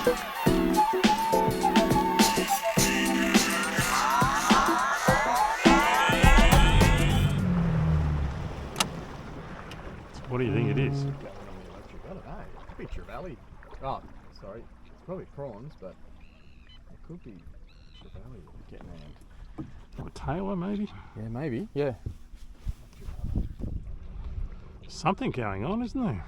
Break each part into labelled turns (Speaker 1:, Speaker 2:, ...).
Speaker 1: What do you think it is?
Speaker 2: I don't know. It could be trevally. Oh, sorry. It's probably prawns, but it could be trevally getting around.
Speaker 1: A tailor, maybe?
Speaker 2: Yeah, maybe. Yeah.
Speaker 1: Something going on, isn't there?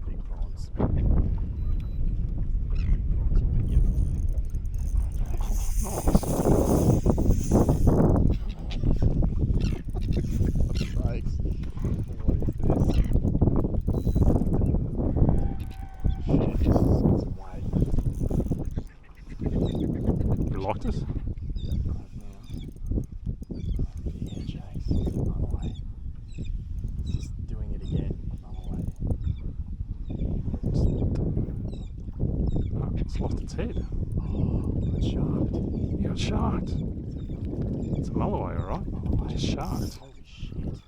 Speaker 2: Big prawns.
Speaker 1: You liked us? It's lost its head.
Speaker 2: It's sharked.
Speaker 1: You got sharked. It's a mulloway, alright? Just sharked.
Speaker 2: Holy shit.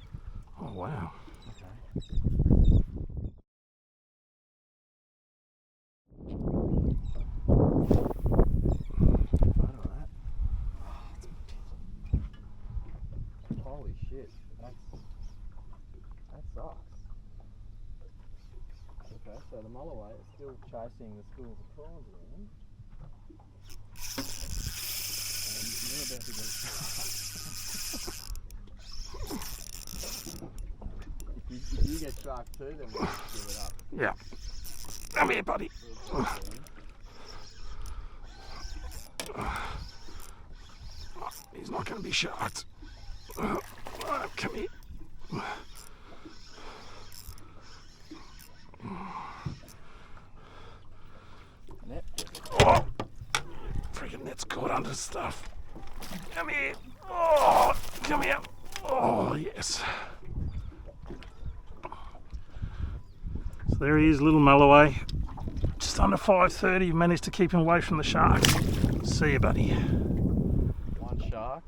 Speaker 1: Oh, wow.
Speaker 2: Okay. Photo of that. Holy shit. That sucks. Okay, so the mulloway is still chasing the schools of prawns around. And you're about to get if you get sharked too, then we'll give it up.
Speaker 1: Yeah. Come here, buddy. He's not going to be sharked. Come here.
Speaker 2: Net.
Speaker 1: Oh, freaking net's caught under stuff. Come here. Oh, come here. Oh, yes. So there he is, little mulloway. Just under 5:30. Managed to keep him away from the sharks. See you, buddy.
Speaker 2: One shark.